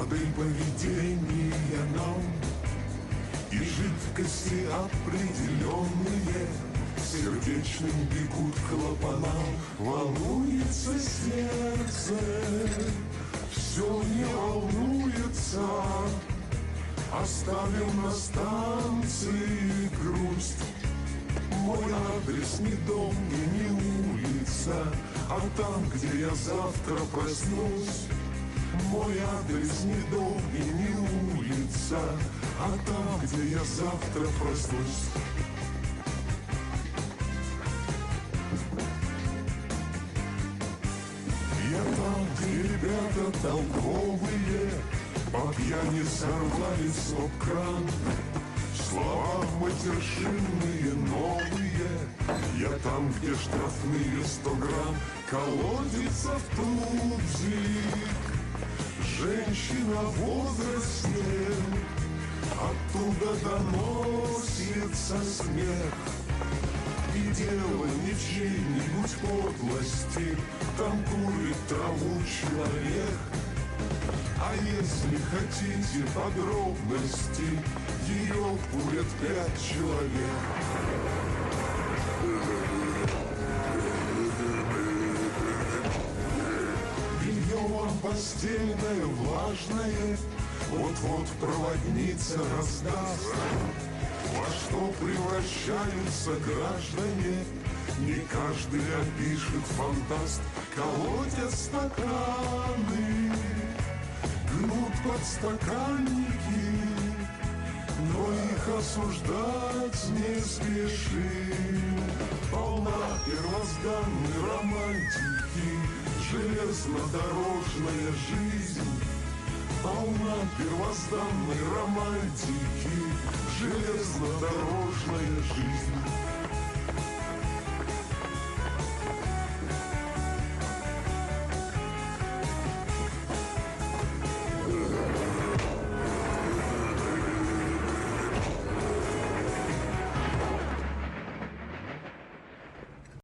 модель поведения нам, и жидкости определенные сердечным бегут клапанам. Волнуется сердце, все не волнуется. Оставим на станции грусть. Мой адрес не дом и не улица, а там, где я завтра проснусь. Мой адрес не дом и не улица, а там, где я завтра проснусь. Я там, где ребята толковые по пьяни сорвали стоп-кран. Слова матершинные новые. Я там, где штрафные 100 грамм. Колодец автузик, женщина в возрасте, оттуда доносится смех. И дело не в чьей-нибудь подлости, там курит траву человек. А если хотите подробности, ее курят 5 человек. Белье вам постельное, влажное, вот-вот проводница раздаст. Во что превращаются граждане, не каждый опишет фантаст. Колотят стаканы, гнут подстаканники, но их осуждать не спешим. Полна первозданной романтики железнодорожная жизнь. Полна первозданной романтики железнодорожная жизнь.